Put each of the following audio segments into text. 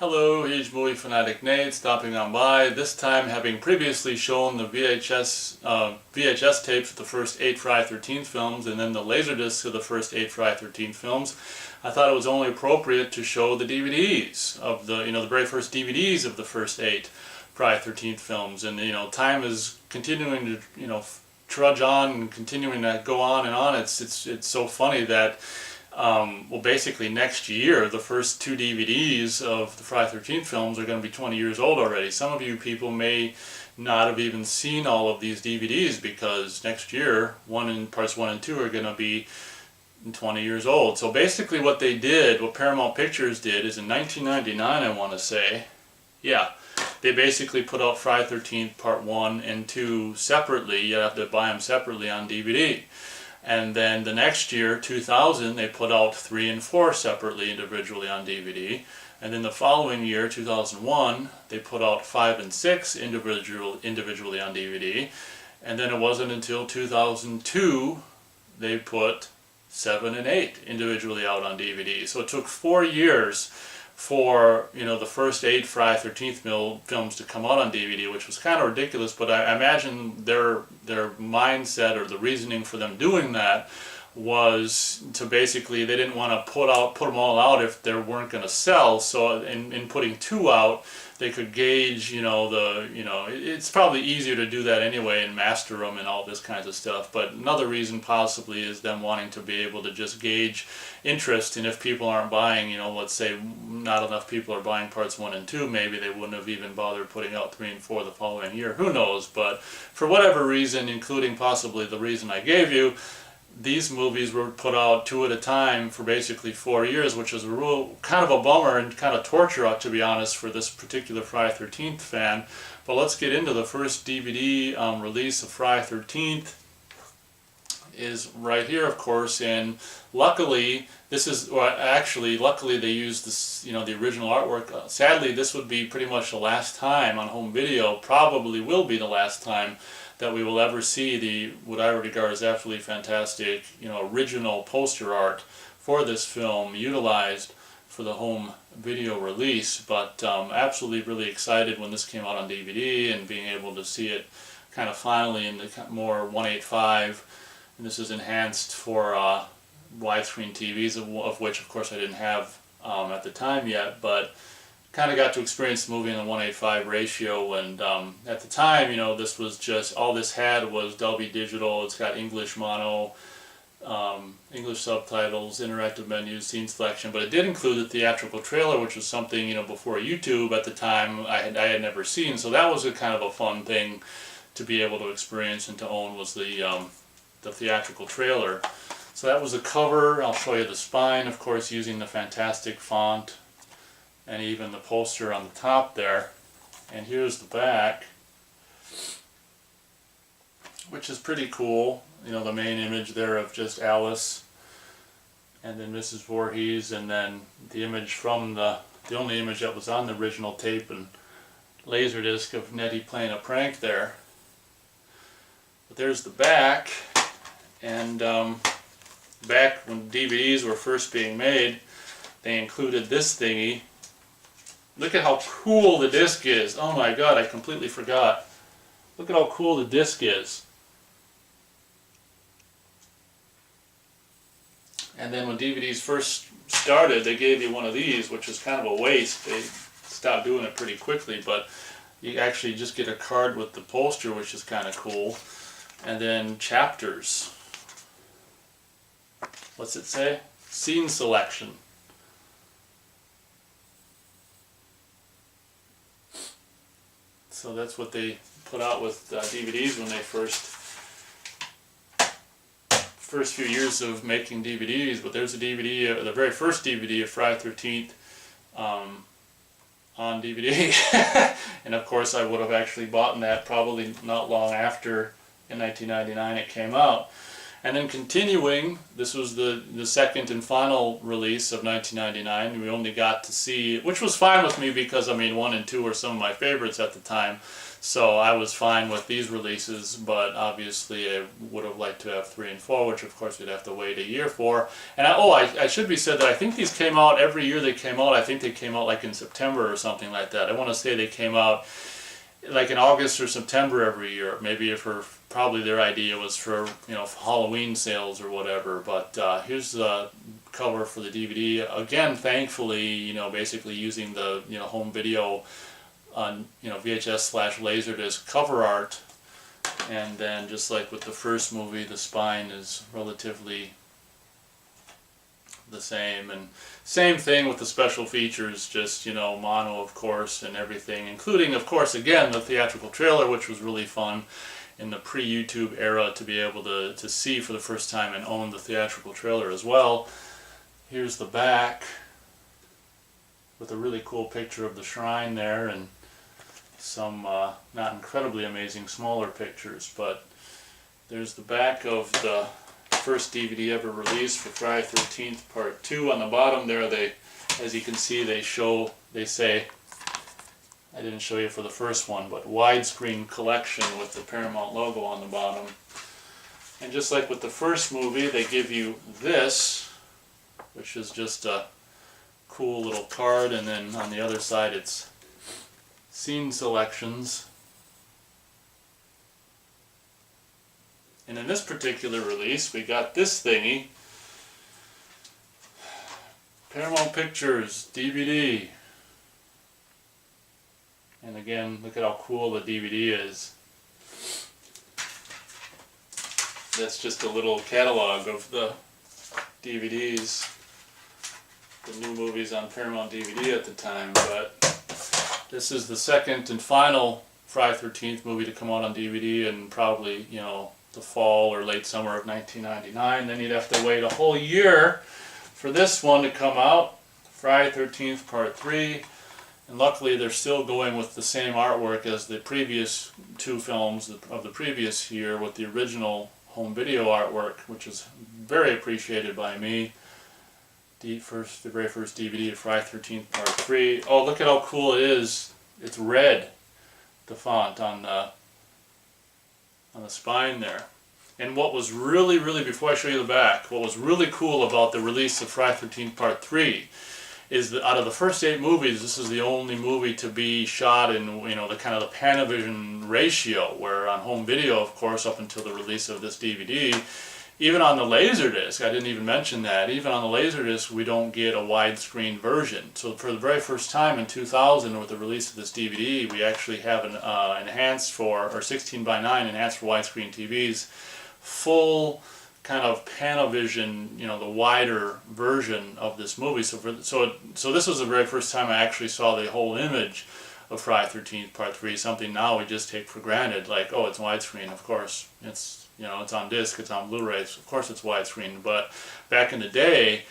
Hello, huge movie fanatic Nate, stopping on by, this time having previously shown the VHS tapes of the first 8 Friday the 13th films and then the Laserdiscs of the first 8 Friday the 13th films. I thought it was only appropriate to show the DVDs of the very first DVDs of the first 8 Friday the 13th films. And time is continuing to trudge on and continuing to go on and on. It's so funny that basically next year, the first 2 DVDs of the Friday the 13th films are going to be 20 years old already. Some of you people may not have even seen all of these DVDs because next year, parts 1 and 2 are going to be 20 years old. So basically what Paramount Pictures did is in 1999, I want to say, they basically put out Friday the 13th Part 1 and 2 separately. You have to buy them separately on DVD. And then the next year, 2000, they put out 3 and 4 separately, individually on DVD. And then the following year, 2001, they put out 5 and 6 individually on DVD. And then it wasn't until 2002 they put 7 and 8 individually out on DVD. So it took 4 years for the first 8 Friday the 13th films to come out on DVD, which was kind of ridiculous, but I imagine their mindset or the reasoning for them doing that was to basically, they didn't want to put them all out if they weren't going to sell. So in putting 2 out, they could gauge it's probably easier to do that anyway and master them and all this kinds of stuff. But another reason possibly is them wanting to be able to just gauge interest, and if people aren't buying, let's say not enough people are buying parts 1 and 2, maybe they wouldn't have even bothered putting out 3 and 4 the following year. Who knows? But for whatever reason, including possibly the reason I gave you, these movies were put out 2 at a time for basically 4 years, which is a real kind of a bummer and kind of torture, to be honest, for this particular Friday the 13th fan. But let's get into the first DVD release of Friday the 13th. Is right here, of course, and luckily luckily they used this, the original artwork. Sadly, this would be pretty much the last time on home video, probably will be the last time that we will ever see what I regard as absolutely fantastic, original poster art for this film utilized for the home video release. But absolutely really excited when this came out on DVD and being able to see it kind of finally in the more 1:8:5. And this is enhanced for widescreen TVs, of which of course I didn't have at the time yet, but kind of got to experience the movie in the 1:8:5 ratio. And at the time, this was just, all this had was Dolby Digital. It's got English mono, English subtitles, interactive menus, scene selection, but it did include the theatrical trailer, which was something, before YouTube at the time I had never seen. So that was a kind of a fun thing to be able to experience and to own, was the theatrical trailer. So that was the cover. I'll show you the spine, of course, using the fantastic font, and even the poster on the top there. And here's the back, which is pretty cool. The main image there of just Alice and then Mrs. Voorhees, and then the image from the only image that was on the original tape and Laserdisc of Nettie playing a prank there. But there's the back. And back when DVDs were first being made, they included this thingy. Look at how cool the disc is. Oh my god, I completely forgot. Look at how cool the disc is. And then when DVDs first started, they gave you one of these, which is kind of a waste. They stopped doing it pretty quickly, but you actually just get a card with the poster, which is kind of cool. And then chapters. What's it say? Scene selection. So that's what they put out with DVDs when they first few years of making DVDs. But there's a DVD, the very first DVD of Friday the 13th on DVD. And of course I would have actually bought that probably not long after, in 1999, it came out. And then continuing, this was the second and final release of 1999. We only got to see, which was fine with me because, I mean, 1 and 2 were some of my favorites at the time. So I was fine with these releases, but obviously I would have liked to have 3 and 4, which of course we'd have to wait a year for. And I should be said that I think these came out every year they came out. I think they came out like in September or something like that. I want to say they came out like in August or September every year. Maybe probably their idea was for, you know, Halloween sales or whatever. But here's the cover for the DVD. Again, thankfully, you know, basically using the, you know, home video on, you know, VHS/Laserdisc cover art. And then just like with the first movie, the spine is relatively the same, and same thing with the special features, just, you know, mono of course and everything, including of course again the theatrical trailer, which was really fun in the pre-YouTube era to be able to see for the first time and own the theatrical trailer as well. Here's the back with a really cool picture of the shrine there and some not incredibly amazing smaller pictures, but there's the back of the first DVD ever released for Friday the 13th Part 2. On the bottom there, they, as you can see, they say, I didn't show you for the first one, but widescreen collection with the Paramount logo on the bottom. And just like with the first movie, they give you this, which is just a cool little card, and then on the other side it's scene selections. And in this particular release, we got this thingy, Paramount Pictures DVD. And again, look at how cool the DVD is. That's just a little catalog of the DVDs, the new movies on Paramount DVD at the time. But this is the second and final Friday the 13th movie to come out on DVD, and probably, you know, the fall or late summer of 1999. Then you'd have to wait a whole year for this one to come out, Friday the 13th Part 3. And luckily they're still going with the same artwork as the previous 2 films of the previous year, with the original home video artwork, which is very appreciated by me. The very first DVD of Friday the 13th Part 3. Oh, look at how cool it is. It's red, the font on the spine there. And what was really, before I show you the back, what was really cool about the release of Friday the 13th Part 3 is that out of the first 8 movies, this is the only movie to be shot in, you know, the kind of the Panavision ratio, where on home video, of course, up until the release of this DVD, even on the Laserdisc, I didn't even mention that, even on the Laserdisc we don't get a widescreen version. So for the very first time in 2000, with the release of this DVD, we actually have an enhanced for, or 16:9 enhanced for widescreen TVs, full kind of Panavision, you know, the wider version of this movie. So this was the very first time I actually saw the whole image of Friday the 13th Part 3, something now we just take for granted, like, oh, it's widescreen, of course, it's, you know, it's on disc, it's on Blu-ray, of course it's widescreen. But back in the day,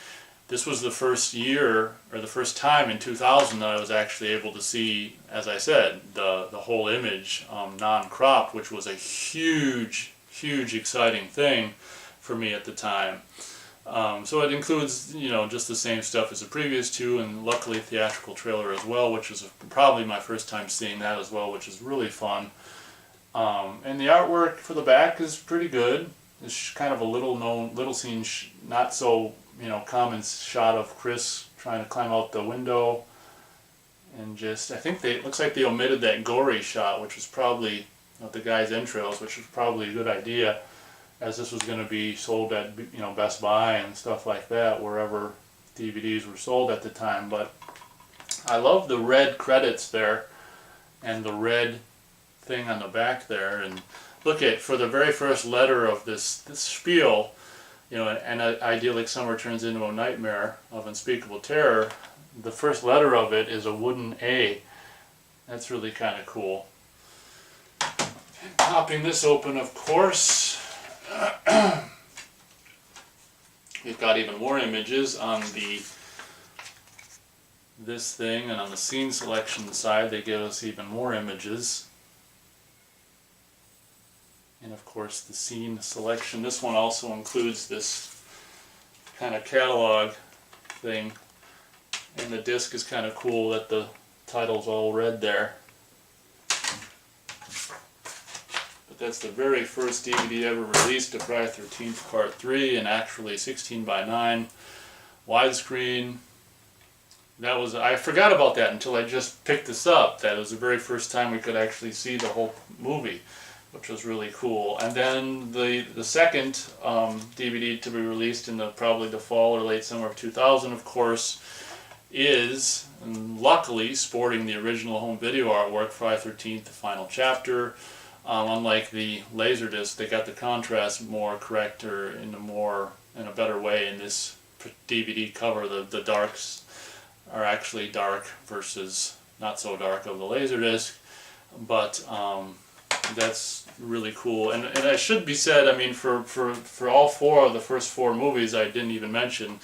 this was the first year, or the first time in 2000 that I was actually able to see, as I said, the whole image non-cropped, which was a huge exciting thing for me at the time. So it includes, you know, just the same stuff as the previous 2, and luckily theatrical trailer as well, which was probably my first time seeing that as well, which is really fun. And the artwork for the back is pretty good. It's kind of a little scene, not so, you know, common shot of Chris trying to climb out the window, and just, I think it looks like they omitted that gory shot, which was probably of the guy's entrails, which was probably a good idea, as this was going to be sold at, you know, Best Buy and stuff like that, wherever DVDs were sold at the time. But I love the red credits there and the red thing on the back there. And look at, for the very first letter of this spiel, you know, an idyllic summer turns into a nightmare of unspeakable terror. The first letter of it is a wooden A. That's really kind of cool. Popping this open, of course, we've got even more images on this thing, and on the scene selection side they give us even more images. And of course the scene selection. This one also includes this kind of catalog thing. And the disc is kind of cool that the title's all red there. But that's the very first DVD ever released of Friday the 13th Part 3, and actually 16:9 widescreen. That was, I forgot about that until I just picked this up. That was the very first time we could actually see the whole movie, which was really cool. And then the second DVD to be released in probably the fall or late summer of 2000, of course, is, luckily, sporting the original home video artwork, Friday the 13th, the final chapter. Unlike the Laserdisc, they got the contrast more correct, or in a better way in this DVD cover. The darks are actually dark versus not so dark of the Laserdisc, but that's really cool. And it should be said, I mean, for all four of the first four movies I didn't even mention,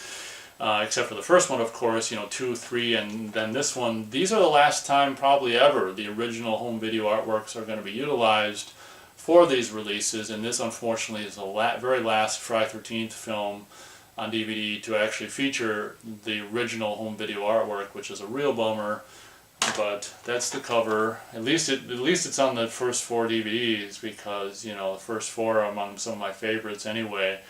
except for the first one, of course, 2, 3, and then this one, these are the last time probably ever the original home video artworks are going to be utilized for these releases. And this, unfortunately, is the very last Friday the 13th film on DVD to actually feature the original home video artwork, which is a real bummer. But that's the cover. At least it's on the first four DVDs, because the first four are among some of my favorites anyway.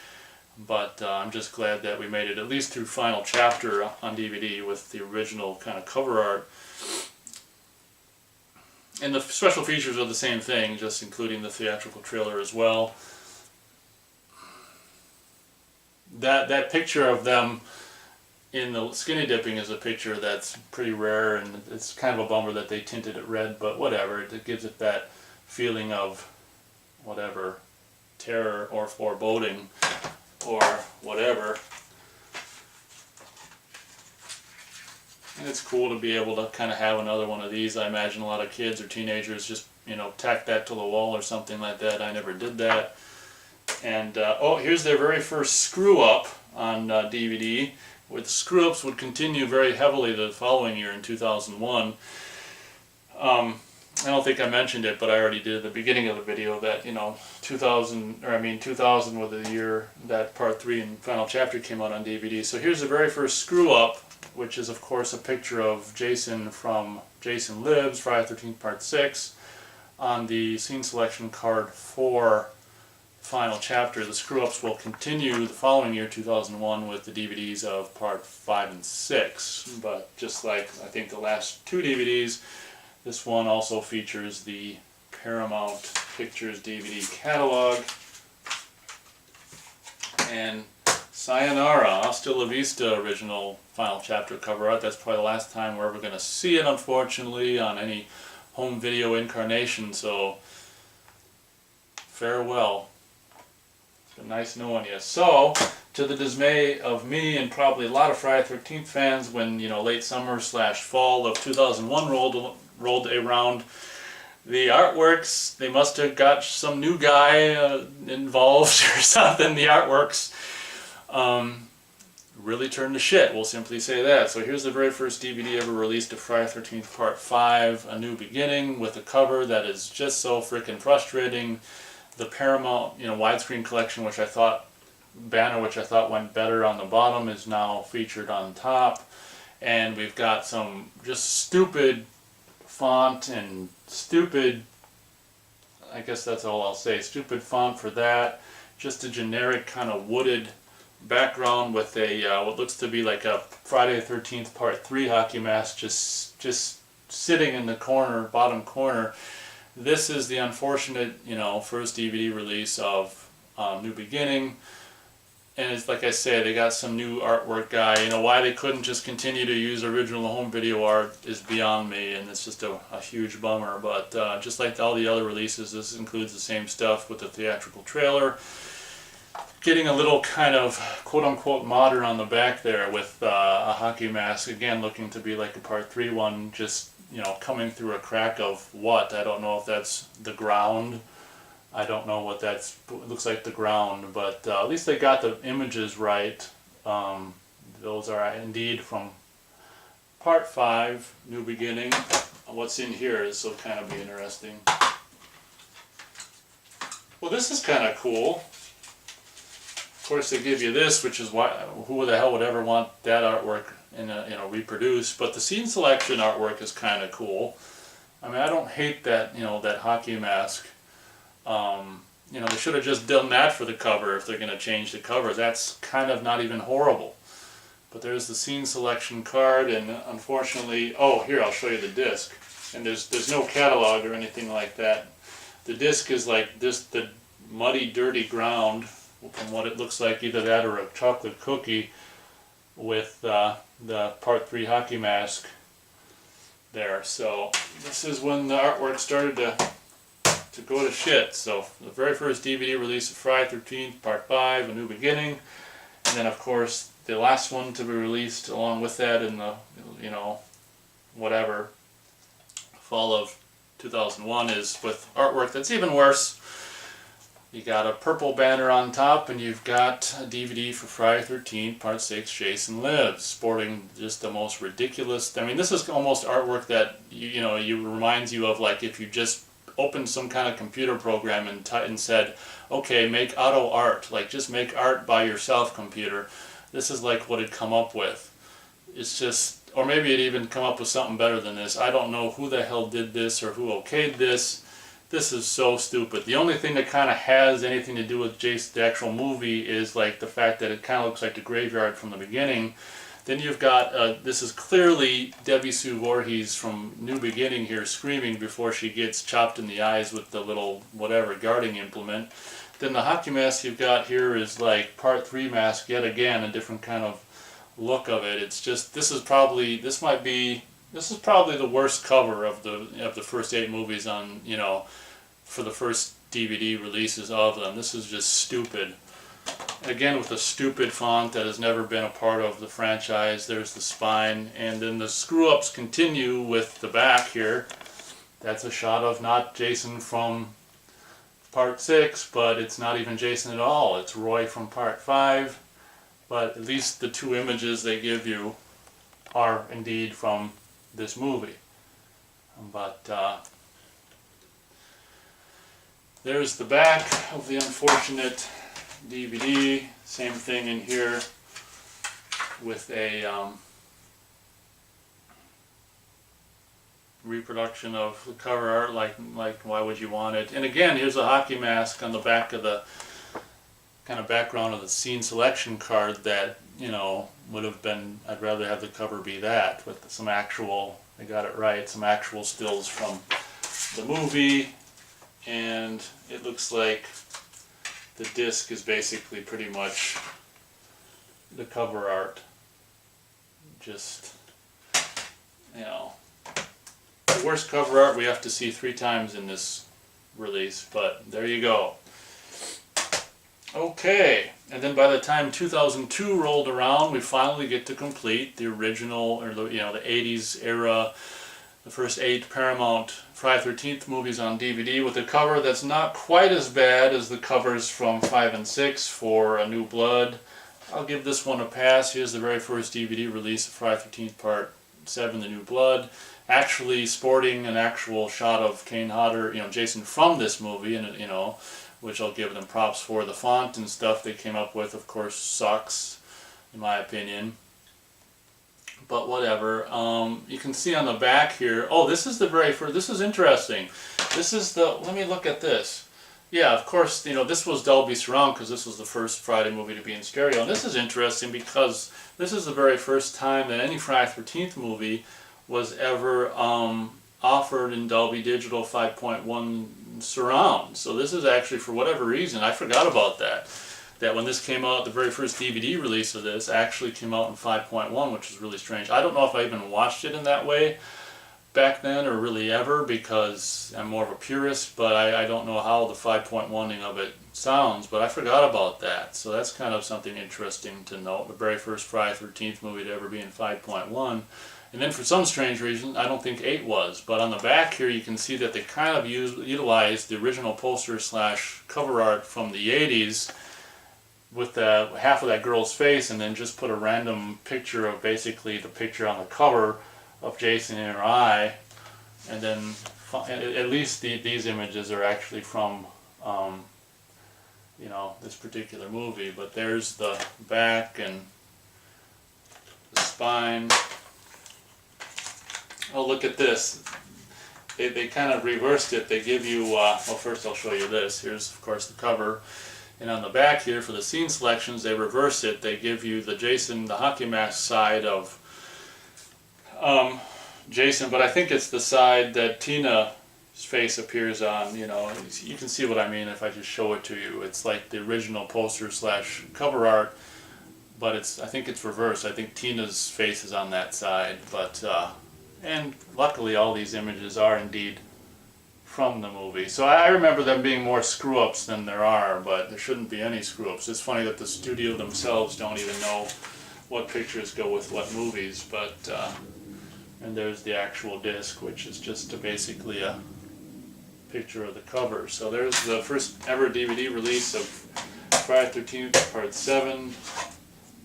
But I'm just glad that we made it at least through final chapter on DVD with the original kind of cover art. And the special features are the same thing, just including the theatrical trailer as well. That picture of them in the skinny dipping is a picture that's pretty rare, and it's kind of a bummer that they tinted it red, but whatever. It gives it that feeling of whatever, terror or foreboding or whatever. And it's cool to be able to kind of have another one of these. I imagine a lot of kids or teenagers just, tack that to the wall or something like that. I never did that. And, oh, here's their very first screw-up on DVD, where the screw-ups would continue very heavily the following year in 2001. I don't think I mentioned it, but I already did at the beginning of the video that, 2000 was the year that Part 3 and final chapter came out on DVD. So here's the very first screw-up, which is, of course, a picture of Jason from Jason Lives, Friday the 13th Part 6, on the scene selection card for final chapter. The screw-ups will continue the following year, 2001, with the DVDs of Part 5 and 6. But just like, I think, the last two DVDs, this one also features the Paramount Pictures DVD catalog. And sayonara, hasta la vista original final chapter cover art. That's probably the last time we're ever going to see it, unfortunately, on any home video incarnation. So, farewell. It's been nice knowing you. So, to the dismay of me and probably a lot of Friday the 13th fans, when late summer / fall of 2001 rolled around, the artworks, they must have got some new guy involved or something. The artworks really turned to shit, we'll simply say that. So here's the very first DVD ever released of Friday the 13th Part 5, A New Beginning, with a cover that is just so freaking frustrating. The Paramount widescreen collection, which I thought went better on the bottom, is now featured on top. And we've got some just stupid font and stupid, I guess that's all I'll say, stupid font for that. Just a generic kind of wooded background with a what looks to be like a Friday the 13th Part 3 hockey mask just sitting in the bottom corner. This is the unfortunate first DVD release of New Beginning. And it's like I say, they got some new artwork guy. Why they couldn't just continue to use original home video art is beyond me, and it's just a huge bummer. But just like all the other releases, this includes the same stuff with the theatrical trailer. Getting a little kind of quote-unquote modern on the back there with a hockey mask, again looking to be like a Part 3 one, just coming through a crack of what? I don't know if that's the ground. I don't know what that's, it looks like the ground, but at least they got the images right. Those are indeed from Part 5, New Beginning. What's in here is so kind of be interesting. Well, this is kind of cool. Of course, they give you this, which is why who the hell would ever want that artwork in a, reproduced? But the scene selection artwork is kind of cool. I mean, I don't hate that, that hockey mask. They should have just done that for the cover if they're going to change the cover. That's kind of not even horrible. But there's the scene selection card, and unfortunately, oh, here, I'll show you the disc. And there's no catalog or anything like that. The disc is like this, the muddy, dirty ground, from what it looks like, either that or a chocolate cookie with the Part 3 hockey mask there. So this is when the artwork started to go to shit. So the very first DVD release of Friday the 13th, Part 5, A New Beginning, and then of course the last one to be released along with that in the, whatever, fall of 2001 is with artwork that's even worse. You got a purple banner on top, and you've got a DVD for Friday the 13th, Part 6, Jason Lives, sporting just the most ridiculous. I mean, this is almost artwork that you reminds you of, like, if you just opened some kind of computer program and said, okay, make auto art, like just make art by yourself, computer. This is like what it'd come up with. It's just, or maybe it'd even come up with something better than this. I don't know who the hell did this or who okayed this. This is so stupid. The only thing that kind of has anything to do with Jason, the actual movie, is like the fact that it kind of looks like the graveyard from the beginning. Then you've got, this is clearly Debbie Sue Voorhees from New Beginning here screaming before she gets chopped in the eyes with the little whatever guarding implement. Then the hockey mask you've got here is like Part 3 mask yet again, a different kind of look of it. It's just, this is probably the worst cover of the first 8 movies on, for the first DVD releases of them. This is just stupid. Again, with a stupid font that has never been a part of the franchise. There's the spine, and then the screw-ups continue with the back here. That's a shot of not Jason from Part 6, but it's not even Jason at all. It's Roy from Part 5, but at least the 2 images they give you are indeed from this movie. But there's the back of the unfortunate DVD. Same thing in here with a reproduction of the cover art, like why would you want it? And again, here's a hockey mask on the back of the kind of background of the scene selection card that, would have been, I'd rather have the cover be that, with some actual, they got it right, some actual stills from the movie, and it looks like the disc is basically pretty much the cover art. Just, the worst cover art we have to see 3 times in this release, but there you go. Okay, and then by the time 2002 rolled around, we finally get to complete the original, or the 80s era, the first 8 Paramount Friday the 13th movies on DVD with a cover that's not quite as bad as the covers from 5 and 6 for A New Blood. I'll give this one a pass. Here's the very first DVD release of Friday the 13th Part 7, The New Blood, actually sporting an actual shot of Kane Hodder, Jason from this movie, and which I'll give them props for. The font and stuff they came up with, of course, sucks, in my opinion. But whatever. You can see on the back here, oh, this is the very first, this is interesting. This is the, let me look at this. Yeah, of course, this was Dolby Surround because this was the first Friday movie to be in stereo. And this is interesting because this is the very first time that any Friday the 13th movie was ever offered in Dolby Digital 5.1 surround. So this is actually, for whatever reason, I forgot about that. That when this came out, the very first DVD release of this actually came out in 5.1, which is really strange. I don't know if I even watched it in that way back then or really ever, because I'm more of a purist, but I don't know how the 5.1ing of it sounds, but I forgot about that. So that's kind of something interesting to note. The very first Friday the 13th movie to ever be in 5.1. And then for some strange reason, I don't think 8 was. But on the back here, you can see that they kind of utilized the original poster / cover art from the 80s with the half of that girl's face, and then just put a random picture of basically the picture on the cover of Jason in her eye. And then at least these images are actually from you know, this particular movie. But there's the back and the spine. Oh, look at this. They kind of reversed it. They give you, well, first I'll show you this. Here's, of course, the cover. And on the back here, for the scene selections, they reverse it. They give you the Jason, the hockey mask side of Jason, but I think it's the side that Tina's face appears on. You know, you can see what I mean if I just show it to you. It's like the original poster slash cover art, but I think it's reversed. I think Tina's face is on that side, but and luckily all these images are indeed from the movie. So I remember them being more screw-ups than there are, but there shouldn't be any screw-ups. It's funny that the studio themselves don't even know what pictures go with what movies, but and there's the actual disc, which is just basically a picture of the cover. So there's the first ever DVD release of Friday the 13th Part 7,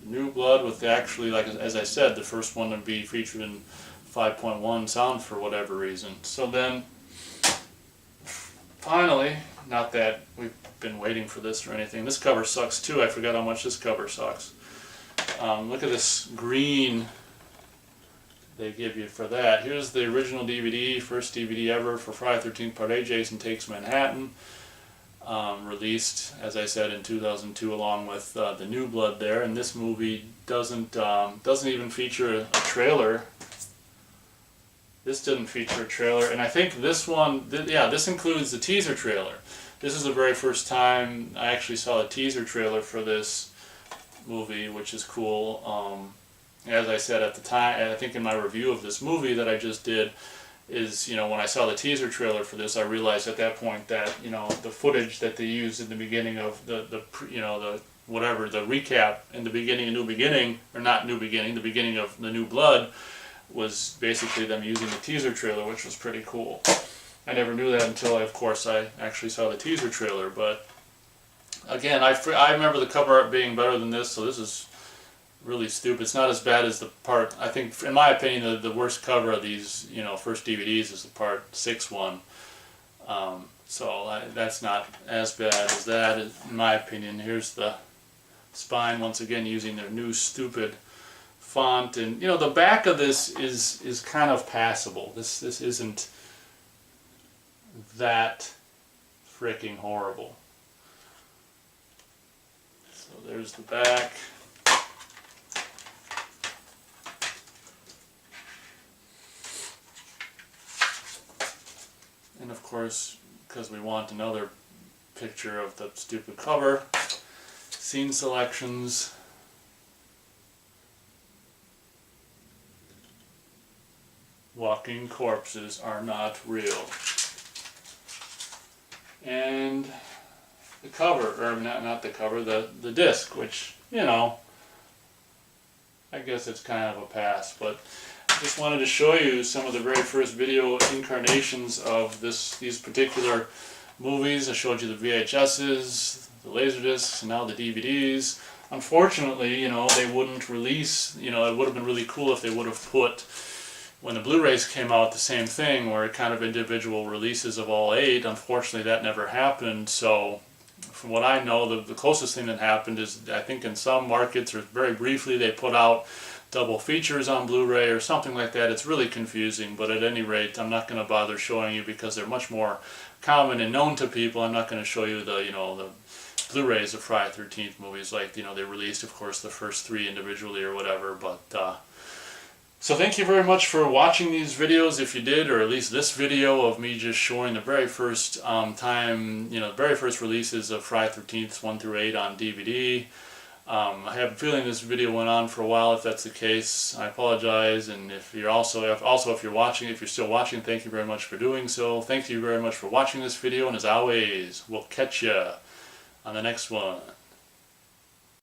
New Blood, with actually, like as I said, the first one to be featured in 5.1 sound for whatever reason. So then, finally, not that we've been waiting for this or anything, this cover sucks too. I forgot how much this cover sucks. Look at this green they give you for that. Here's the original DVD, first DVD ever for Friday the 13th Part 8, Jason Takes Manhattan. Released, as I said, in 2002 along with the New Blood there. And this movie doesn't even feature a trailer. This didn't feature a trailer, and I think this one, this includes the teaser trailer. This is the very first time I actually saw a teaser trailer for this movie, which is cool. As I said at the time, I think in my review of this movie that I just did, is, you know, when I saw the teaser trailer for this, I realized at that point that, you know, the footage that they used in the beginning of the recap in the beginning of New Beginning, or not New Beginning, the beginning of the New Blood, was basically them using the teaser trailer, which was pretty cool. I never knew that until, of course, I actually saw the teaser trailer. But again, I remember the cover art being better than this, so this is really stupid. It's not as bad as the part, I think, in my opinion, the worst cover of these, you know, first DVDs is the Part 6 one. That's not as bad as that, in my opinion. Here's the spine, once again, using their new stupid font, and you know, the back of this is kind of passable. This isn't that freaking horrible. So there's the back. And of course, because we want another picture of the stupid cover, scene selections. Walking corpses are not real. And the cover, or not the cover, the disc, which, you know, I guess it's kind of a pass, but I just wanted to show you some of the very first video incarnations of these particular movies. I showed you the VHSs, the Laserdiscs, and now the DVDs. Unfortunately, you know, they wouldn't release, you know, it would have been really cool if they would have put, when the Blu-rays came out, the same thing, where kind of individual releases of all 8. Unfortunately, that never happened. So from what I know, the closest thing that happened is, I think in some markets, or very briefly, they put out double features on Blu-ray or something like that. It's really confusing, but at any rate, I'm not going to bother showing you because they're much more common and known to people. I'm not going to show you the, you know, the Blu-rays of Friday the 13th movies, like, you know, they released, of course, the first 3 individually or whatever, but so thank you very much for watching these videos, if you did, or at least this video of me just showing the very first time, you know, the very first releases of Friday the 13th 1 through 8 on DVD. I have a feeling this video went on for a while. If that's the case, I apologize. And if you're if you're watching, if you're still watching, thank you very much for doing so. Thank you very much for watching this video, and as always, we'll catch ya on the next one.